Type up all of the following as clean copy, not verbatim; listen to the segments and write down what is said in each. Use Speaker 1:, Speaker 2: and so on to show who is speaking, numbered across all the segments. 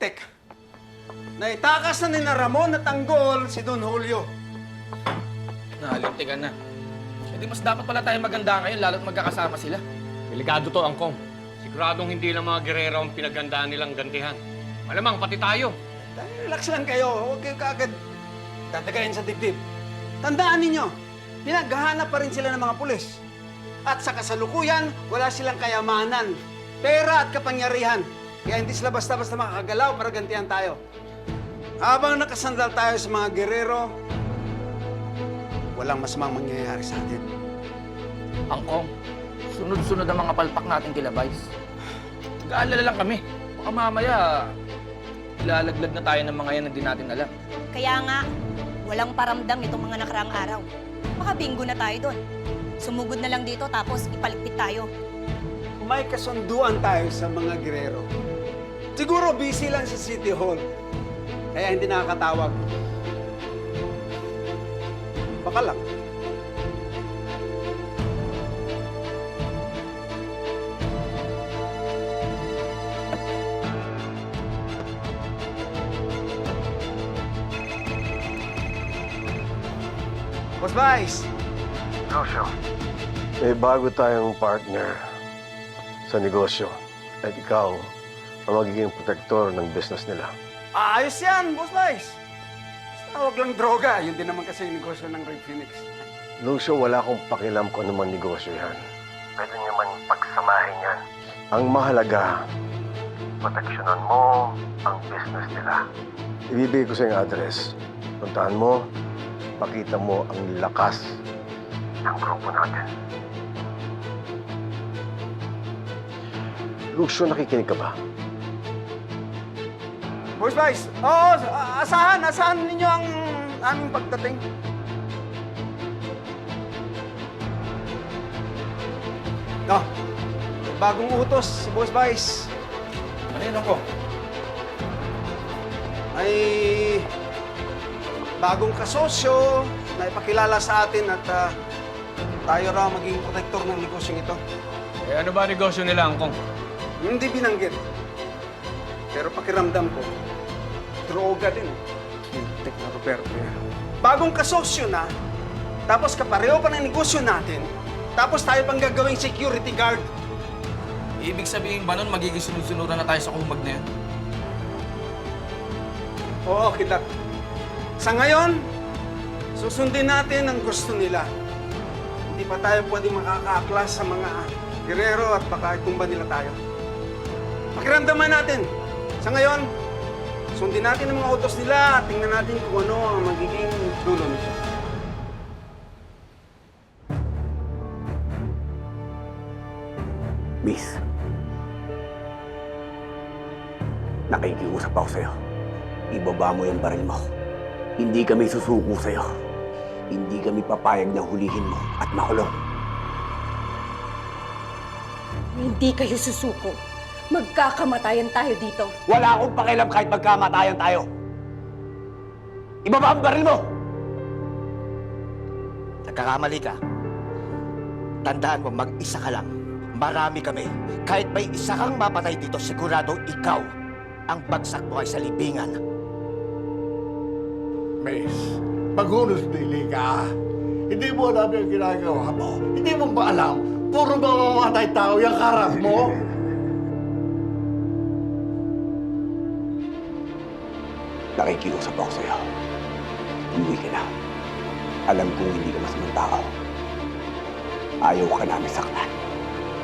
Speaker 1: Tek. Naitakas na ni na Ramon at Tanggol si Don Julio.
Speaker 2: Nalintikan na. Hindi mas dapat pala tayo maganda ngayon, lalo't magkakasama sila.
Speaker 3: Delikado to, Angkong. Siguradong hindi lang mga gerero ang pinagandaan nilang gantihan. Malamang, pati tayo.
Speaker 1: Relax lang kayo. Huwag kayo kaagad dadagayin sa dibdib. Tandaan ninyo, pinaghahanap pa rin sila ng mga pulis. At sa kasalukuyan, wala silang kayamanan, pera at kapangyarihan. Kaya hindi sila basta-basta makakagalaw para gantihan tayo. Habang nakasandal tayo sa mga gerero, walang masamang mangyayari sa atin.
Speaker 2: Angkong, sunod-sunod ang mga palpak natin kila Vice. Nag-aalala lang kami. Baka mamaya, ilalaglag na tayo ng mga yan na di natin alam.
Speaker 4: Kaya nga, walang paramdam itong mga nakaraang araw. Baka bingo na tayo doon. Sumugod na lang dito tapos ipaligpit tayo.
Speaker 1: May kasunduan tayo sa mga gerero. Siguro busy lang sa City Hall. Kaya hindi nakakatawag. Baka lang. Boss Vice!
Speaker 5: May bago tayong partner sa negosyo at ikaw ang magiging protektor ng business nila.
Speaker 1: Ayos yan, Boss Vice! Basta huwag lang droga. Yun din naman kasi yung negosyo ng Red Phoenix.
Speaker 5: Lucio, wala akong pakialam kung anumang negosyo yan. Pwede niyo man pagsamahin yan. Ang mahalaga, proteksyonan mo ang business nila. Ibibigay ko sa yung address. Puntahan mo, pakita mo ang lakas ng grupo natin. Lucio, nakikinig ka ba?
Speaker 1: Boss Vice, oo, asahan ninyo ang aming pagdating. No, bagong utos si Boss Vice.
Speaker 2: Ano yun, Angkong?
Speaker 1: Ay bagong kasosyo na ipakilala sa atin at tayo raw maging protektor ng negosyong ito.
Speaker 3: Eh, ano ba negosyo nila, Angkong?
Speaker 1: Hindi binanggit. Pero pakiramdam ko, droga din. Hintek na Roberto yan. Bagong kasosyo na, tapos kapareho pa ng negosyo natin, tapos tayo pang gagawing security guard.
Speaker 2: Ibig sabihin ba nun magiging sunod-sunuran na tayo sa kumag na yan?
Speaker 1: Oo, Kidat. Sa ngayon, susundin natin ang gusto nila. Hindi pa tayo pwedeng makakaaklas sa mga gerero at baka itumba nila tayo. Pakiramdaman natin. Sa ngayon, sundin natin ang mga utos nila at tingnan natin kung ano ang magiging dulo nito.
Speaker 6: Miss, nakikiusap ako sa'yo. Ibaba mo yung baril mo. Hindi kami susuko sa'yo. Hindi kami papayag na hulihin mo at makulong.
Speaker 4: Hindi kayo susuko. Magkakamatayan tayo dito.
Speaker 6: Wala akong pakialam kahit magkamatayan tayo. Ibaba ang baril mo!
Speaker 7: Nagkakamali ka. Tandaan mo, mag-isa ka lang. Marami kami. Kahit may isa kang mapatay dito, sigurado ikaw ang bagsak mo ay sa libingan.
Speaker 8: Mace, maghunos dili ka. Hindi mo alam yung ginagawa mo. Hindi mo ba alam? Puro mamamatay tao yung karap mo.
Speaker 6: Nakikiusap ako sa'yo. Umuwi ka na. Alam kong hindi ka masamang tao. Ayaw ka namin saktan.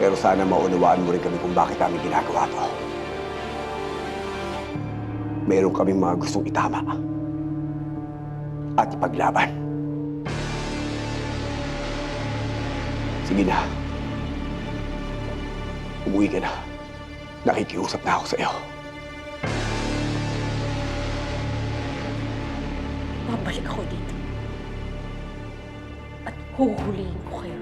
Speaker 6: Pero sana maunawaan mo rin kami kung bakit namin ginagawa to. Meron kaming mga gustong itama at ipaglaban. Sige na. Umuwi ka na. Nakikiusap na ako sa'yo.
Speaker 4: Babalik ako dito. At huhulihin ko kayo.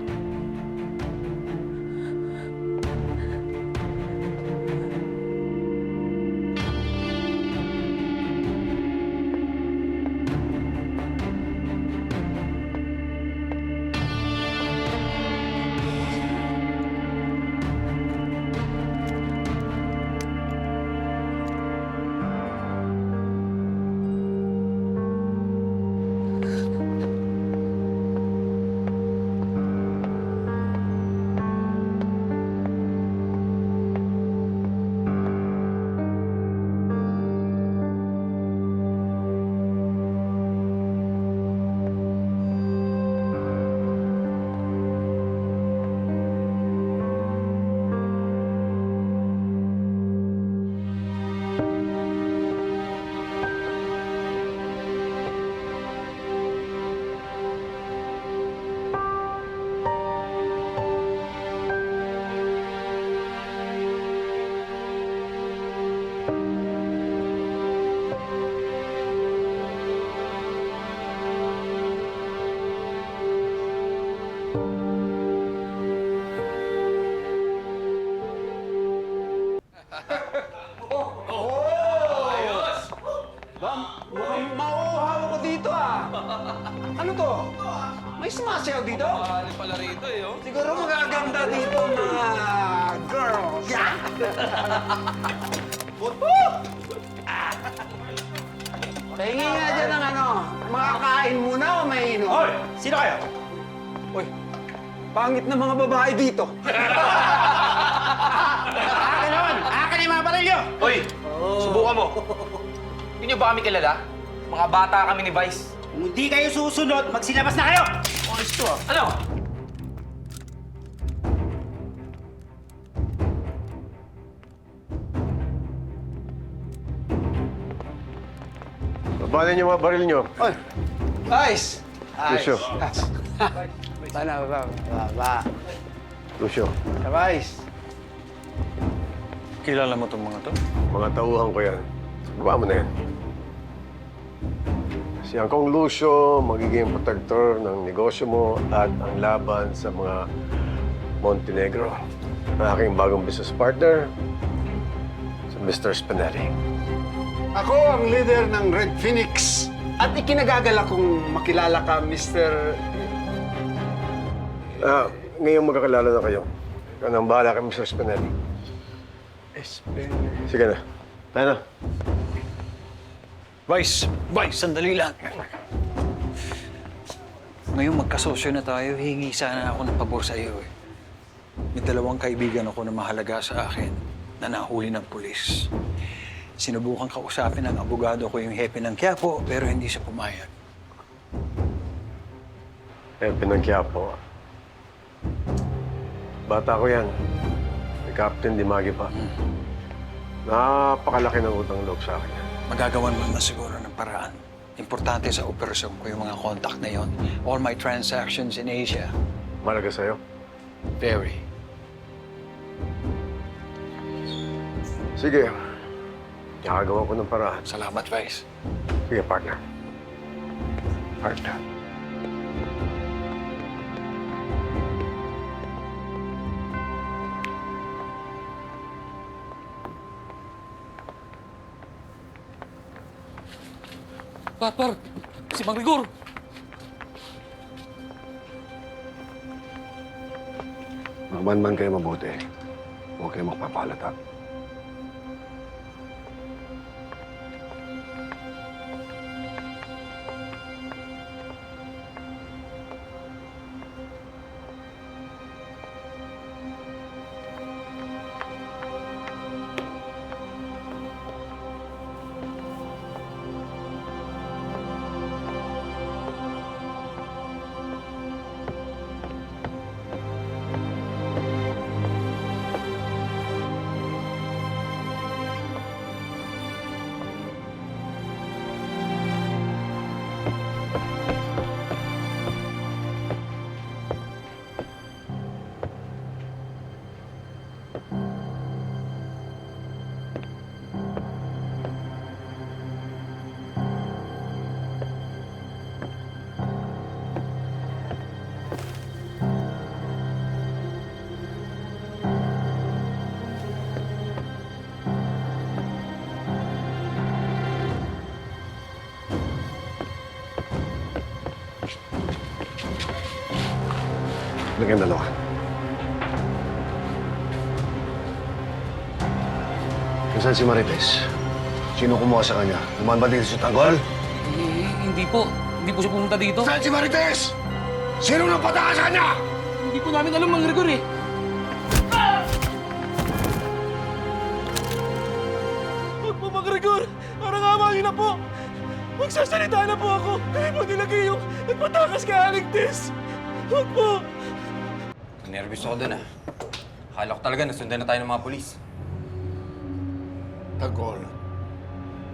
Speaker 1: Ba, mukhang mauuhaw ako dito ah. Ano to? May sumasayaw dito?
Speaker 2: Ano pala rito eh, oh.
Speaker 1: Siguro magaganda dito mga girls. Pahingi nga dyan ng ano, makakain muna o may inom?
Speaker 3: Hoy! Sino kayo?
Speaker 1: Uy, pangit na mga babae dito.
Speaker 3: Akin naman! Akin yung mga baril nyo!
Speaker 2: Hoy! Subukan mo. Hindi niyo ba kami kilala? Mga bata kami ni Vice.
Speaker 3: Kung hindi kayo susunod, magsilabas na kayo!
Speaker 2: Honest to, ah. Ano?
Speaker 5: Babanin niyo mga baril niyo.
Speaker 1: Oy, Vice!
Speaker 5: Lucio.
Speaker 1: Baba.
Speaker 5: Lucio,
Speaker 1: Vice.
Speaker 9: Kilala mo itong mga to?
Speaker 5: mga tauhan ko yan. Baba mo na yan. Si Angkong Lucio, magiging protector ng negosyo mo at ang laban sa mga Montenegro. Ang aking bagong business partner, si Mr. Spinelli.
Speaker 1: Ako ang leader ng Red Phoenix. At ikinagagala kong makilala ka, Mr.
Speaker 5: Ngayon magkakilala na kayo. Ikaw nang bahala kay Mr. Spinelli. Sige na. Tayo na.
Speaker 9: Vice, sandali lang. Ngayon magkasosyo na tayo, hingi sana ako ng pabor sa iyo eh. May dalawang kaibigan ako na mahalaga sa akin na nahuli ng pulis. Sinubukan kausapin ng abogado ko yung hepe ng Quiapo, pero hindi siya pumayag.
Speaker 5: Pinagkiapo. Bata ko yan. Si Captain Dimagi pa. Napakalaki ng utang loob sa akin.
Speaker 9: Magagawan mo naman siguro ng paraan. Importante sa operasyon ko yung mga contact na yon. All my transactions in Asia.
Speaker 5: Malaga sa'yo.
Speaker 9: Very.
Speaker 5: Sige. Nakagawa ko ng paraan.
Speaker 9: Salamat, Vice.
Speaker 5: Sige, partner. Partner.
Speaker 2: Par, si Mang Rigor.
Speaker 5: Magmanman kayo mabuti. Huwag kayo magpapalata. Lagyan dalawa. Nasaan si Marites? Sino kumuha sa kanya? Kumaan ba dito sa Tanggol?
Speaker 2: Hindi po. Hindi po siya pumunta dito.
Speaker 5: Saan si Marites? Sino nang pataka sa kanya?
Speaker 2: Hindi po namin alam, Mang Rigor eh.
Speaker 10: Huwag po, Mang Rigor! Parang awa niyo na po! Magsasalita na po ako! Kaya po nilagay yung nagpatakas kay Aling Tess! Huwag po!
Speaker 11: Nervous ako doon ah. Akala ko talaga nasundan na tayo ng mga polis.
Speaker 8: Tagol,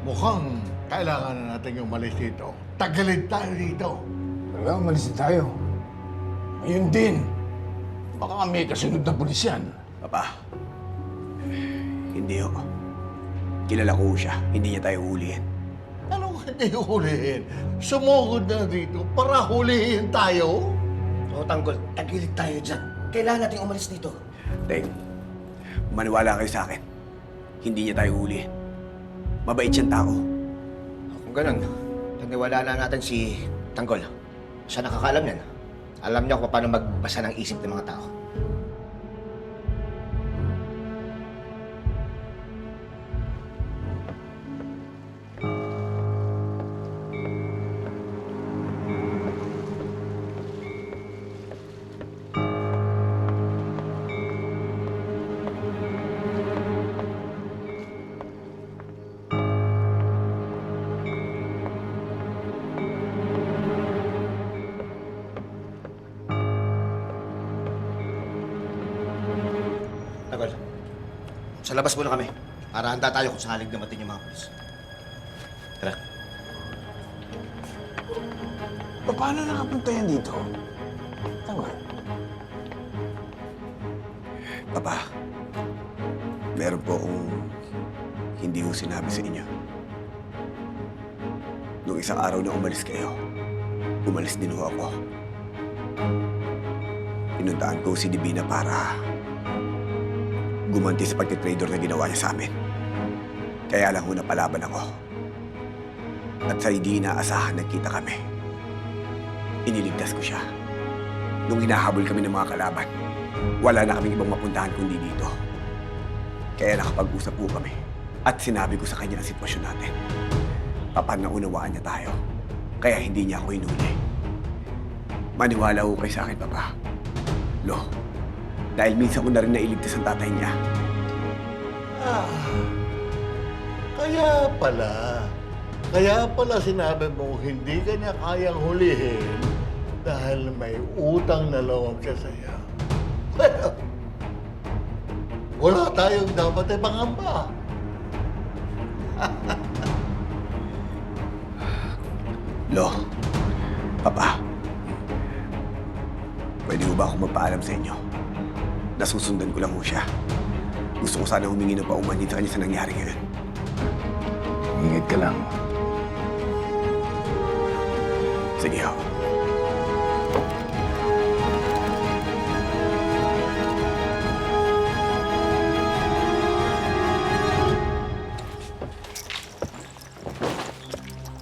Speaker 8: mukhang kailangan na natin umalis dito. Tagalid tayo dito.
Speaker 12: Talaga, umalis tayo. Ngayon din. Baka may kasunod na pulis yan.
Speaker 6: Papa, hindi ho. Kilala ko siya. Hindi niya tayo hulihin.
Speaker 8: Anong hindi hulihin? Sumugod na dito para hulihin tayo?
Speaker 7: O, Tanggol, tagilid tayo dyan. Kailangan nating umalis dito.
Speaker 6: Teng, maniwala kayo sa akin. Hindi niya tayo hulihin. Mabait siyang tao.
Speaker 7: ganun, paniwala na natin si Tanggol. Siya nakakaalam yan. Alam niya kung paano magbasa ng isip ng mga tao. Tanggol, sa labas muna kami para handa tayo kung sakaling dumating yung mga pulis. Tara.
Speaker 12: Paano nakapunta yan dito? Tanggol.
Speaker 6: Papa, meron po akong hindi ko sinabi sa inyo. Noong isang araw na umalis kayo, umalis din ho ako. Pinuntaan ko si Divina para gumanti sa pagtitrader na ginawa niya sa amin. Kaya lang ho napalaban ako. At sa hindi inaasahan nagkita kami. Iniligtas ko siya. Nung hinahabol kami ng mga kalaban, wala na kaming ibang mapuntahan kundi dito. Kaya nakapag-usap po kami. At sinabi ko sa kanya ang sitwasyon natin. Naunawaan niya tayo. Kaya hindi niya ako hinuli. Maniwala ho kayo sa akin, Papa. Lo, dahil minsan ko na rin nailigtas ang tatay niya.
Speaker 8: Kaya pala sinabi mo hindi ka niya kayang hulihin dahil may utang na loob siya sa'yo. Wala tayong dapat ipangamba.
Speaker 6: Lo, Papa, pwede mo ba akong magpaalam sa inyo? Nasusundan ko lang ho siya. Gusto ko sana humingi ng paumanhin sa kanya sa nangyari ngayon.
Speaker 12: Ingit ka lang.
Speaker 6: Sige ho.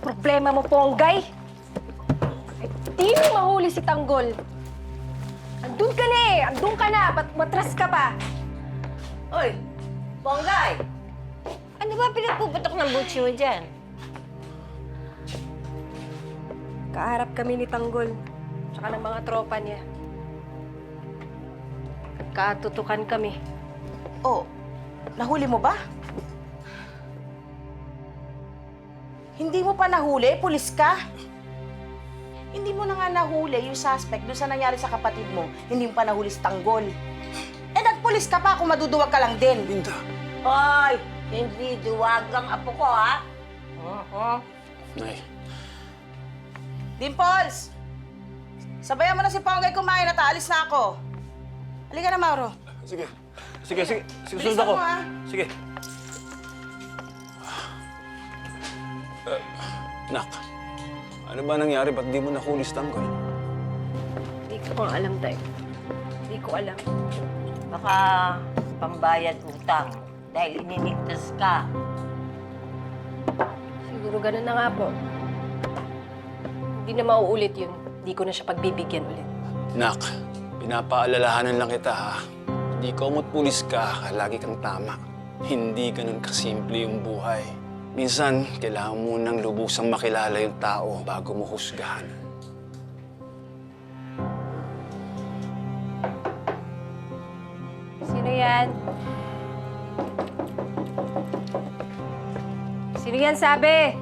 Speaker 13: Problema mo, Ponggay? Di mo mahuli si Tanggol. Andun ka na eh! Andun ka na! Ba't matras ka pa?
Speaker 4: Hoy, Ponggay! Ano ba pinagpuputok ng butsi mo dyan?
Speaker 13: Kaharap kami ni Tanggol, tsaka ng mga tropa niya. Katutukan kami.
Speaker 14: Oh, nahuli mo ba? Hindi mo pa nahuli? Pulis ka? Hindi mo na nga nahuli yung suspect doon sa nangyari sa kapatid mo. Hindi mo pa nahuli si Tanggol. Eh, nagpulis ka pa kung maduduwag ka lang din.
Speaker 6: Linda.
Speaker 4: Hoy! Hindi duwagang apo ko, ha?
Speaker 12: Nay.
Speaker 14: Dimples! Sabayan mo na si Ponggay kumain at aalis na ako. Halika na, Mauro.
Speaker 12: Sige. Sige. Susunod
Speaker 14: Bilisan
Speaker 12: ako.
Speaker 14: mo, ha?
Speaker 12: Sige. Nak, ano ba nangyari? Ba't di mo nahuli si Tanggol?
Speaker 13: Hindi ko alam, Tay. Hindi ko alam.
Speaker 4: Baka pambayad utang dahil iniligtas ka.
Speaker 13: Siguro ganun na nga po. Hindi na mauulit yun. Hindi ko na siya pagbibigyan ulit.
Speaker 12: Nak, pinapaalalahanan lang kita, ha? Hindi komot pulis ka, lagi kang tama. Hindi ganun kasimple yung buhay. Minsan, kailangan mo nang lubusang makilala yung tao bago mo husgahan.
Speaker 13: Sino yan? Sino yan, sabi?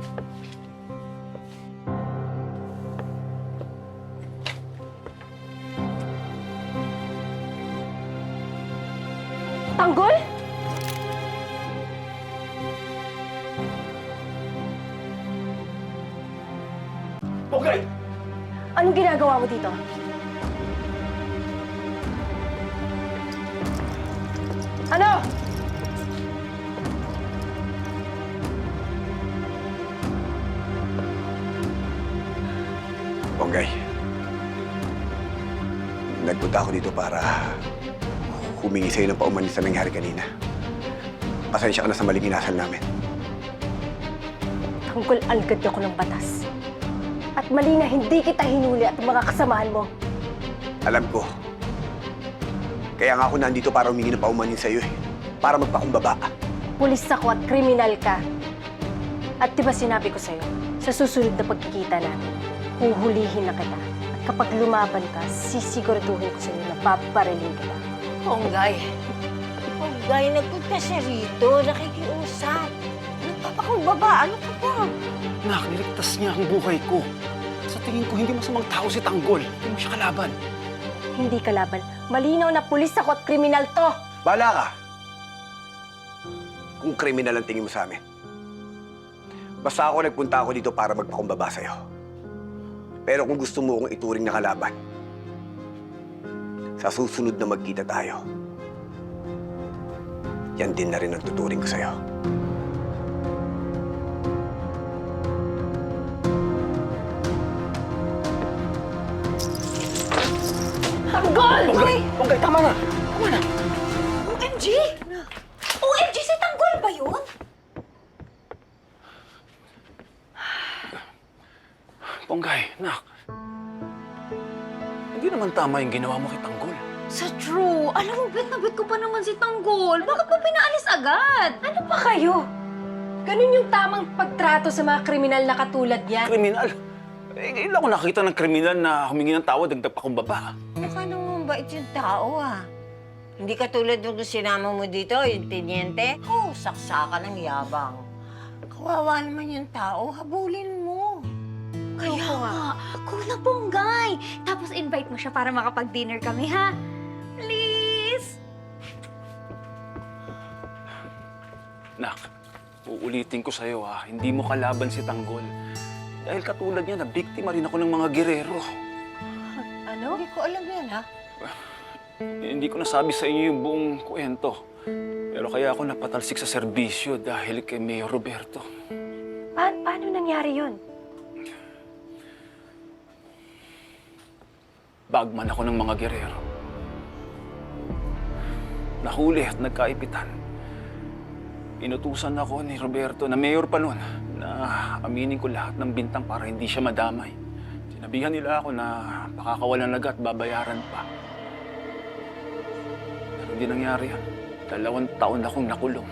Speaker 13: Tanggol?
Speaker 12: Okay!
Speaker 13: Anong ginagawa mo dito? Ano?
Speaker 6: Ponggay, nagpunta ako dito para humingi sa'yo ng paumanhin sa nangyari kanina. Pasensya ka na sa maling inasal namin.
Speaker 13: Tanggol, alagad ako ng batas. At mali na hindi kita hinuli at mga kasamahan mo.
Speaker 6: Alam ko. Kaya nga ako nandito para humingi ng paumanin sa'yo eh. Para magpakumbaba.
Speaker 13: Pulis ako at kriminal ka. At di ba sinabi ko sa'yo, sa susunod na pagkikita natin, huhulihin na kita. At kapag lumaban ka, sisiguraduhin ko sa'yo na paparilin kita.
Speaker 15: Ponggay. Ponggay, nagpunta siya rito. Nakikiusap. Nagpapakumbaba. Ano ka ba?
Speaker 12: Nak, niligtas niya ang buhay ko. Sa tingin ko, hindi masamang tao si Tanggol. Hindi mo siya kalaban.
Speaker 13: Hindi kalaban. Malinaw na pulis ako at kriminal to.
Speaker 6: Bahala ka. Kung kriminal ang tingin mo sa amin. Basta ako nagpunta ako dito para magpakumbaba sa'yo. Pero kung gusto mo akong ituring na kalaban, sa susunod na magkita tayo, yan din na rin ang tuturing ko sa'yo.
Speaker 15: Tanggol!
Speaker 12: Ponggay, tama na! Tama na!
Speaker 15: OMG! OMG, si Tanggol ba yun?
Speaker 12: Ponggay, nak. Hindi naman tama yung ginawa mo kay Tanggol.
Speaker 16: Sa true, alam mo, bet na bet ko pa naman si Tanggol. Bakit mo pinaalis agad?
Speaker 13: Ano ba kayo? Ganun yung tamang pagtrato sa mga kriminal na katulad niya.
Speaker 12: Kriminal? Eh, ilan ko nakita ng kriminal na humingi ng tawad, dagdag pakumbaba.
Speaker 15: Mukha naman bait yung tao ah. Hindi katulad nung sinama mo dito, yung tiniente. Oh, saksakan ng yabang. Kawawa naman yung tao, habulin mo.
Speaker 16: Kaya nga, kulang Ponggay. Tapos invite mo siya para makapag-dinner kami, ha? Please!
Speaker 12: Nak, uulitin ko sa'yo ha, hindi mo kalaban si Tanggol. Dahil katulad niya, na biktima rin ako ng mga gerero.
Speaker 15: Ano? Hindi ko alam yan ha.
Speaker 12: Hindi ko nasabi sa inyo yung buong kwento. Pero kaya ako napatalsik sa serbisyo dahil kay Mayor Roberto.
Speaker 13: Paano nangyari yun?
Speaker 12: Bagman ako ng mga gerero. Nahuli at nagkaipitan. Inutusan ako ni Roberto na mayor pa noon na aminin ko lahat ng bintang para hindi siya madamay. Sinabihan nila ako na pakakawalan na at babayaran pa. Pero hindi nangyari yan. 2 taon akong nakulong.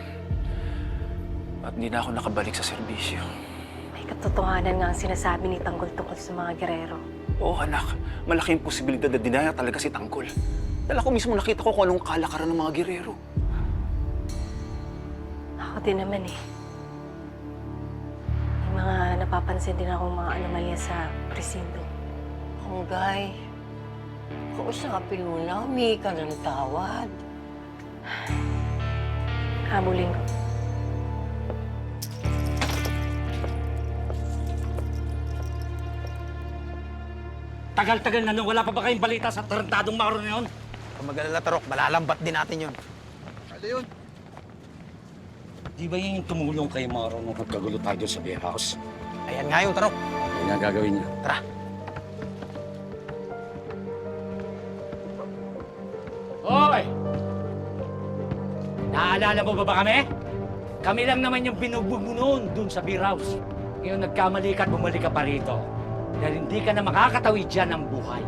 Speaker 12: At hindi na ako nakabalik sa serbisyo.
Speaker 13: May katotohanan nga ang sinasabi ni Tanggol tungkol sa mga gerero.
Speaker 12: Oo, anak. Malaking posibilidad na dinaya talaga si Tanggol. Dahil ako mismo nakita ko kung anong kalakaran ng mga gerero.
Speaker 13: Ako din naman eh. May mga napapansin din akong mga anomalya sa presinto.
Speaker 15: Ponggay, kausapin mo na, humingi ka ng tawad.
Speaker 13: Habulin ko.
Speaker 10: Tagal-tagal na nung wala pa ba kayong balita sa tarantadong Mauro na yun?
Speaker 2: Kung mag-alala, Tarok, malalambat din natin yun.
Speaker 10: Ano yun? Di ba yun yung tumulong kay Mauro nung nagkagulo tayo doon sa beer house?
Speaker 2: Ayan nga yung Tarok.
Speaker 10: Yan nga gagawin niya.
Speaker 2: Tara.
Speaker 10: Hoy! Naalala mo ba kami? Kami lang naman yung binugbog mo noon dun sa beer house. Ngayon nagkamali ka at bumalik ka pa rito. Dahil hindi ka na makakatawid dyan ng buhay.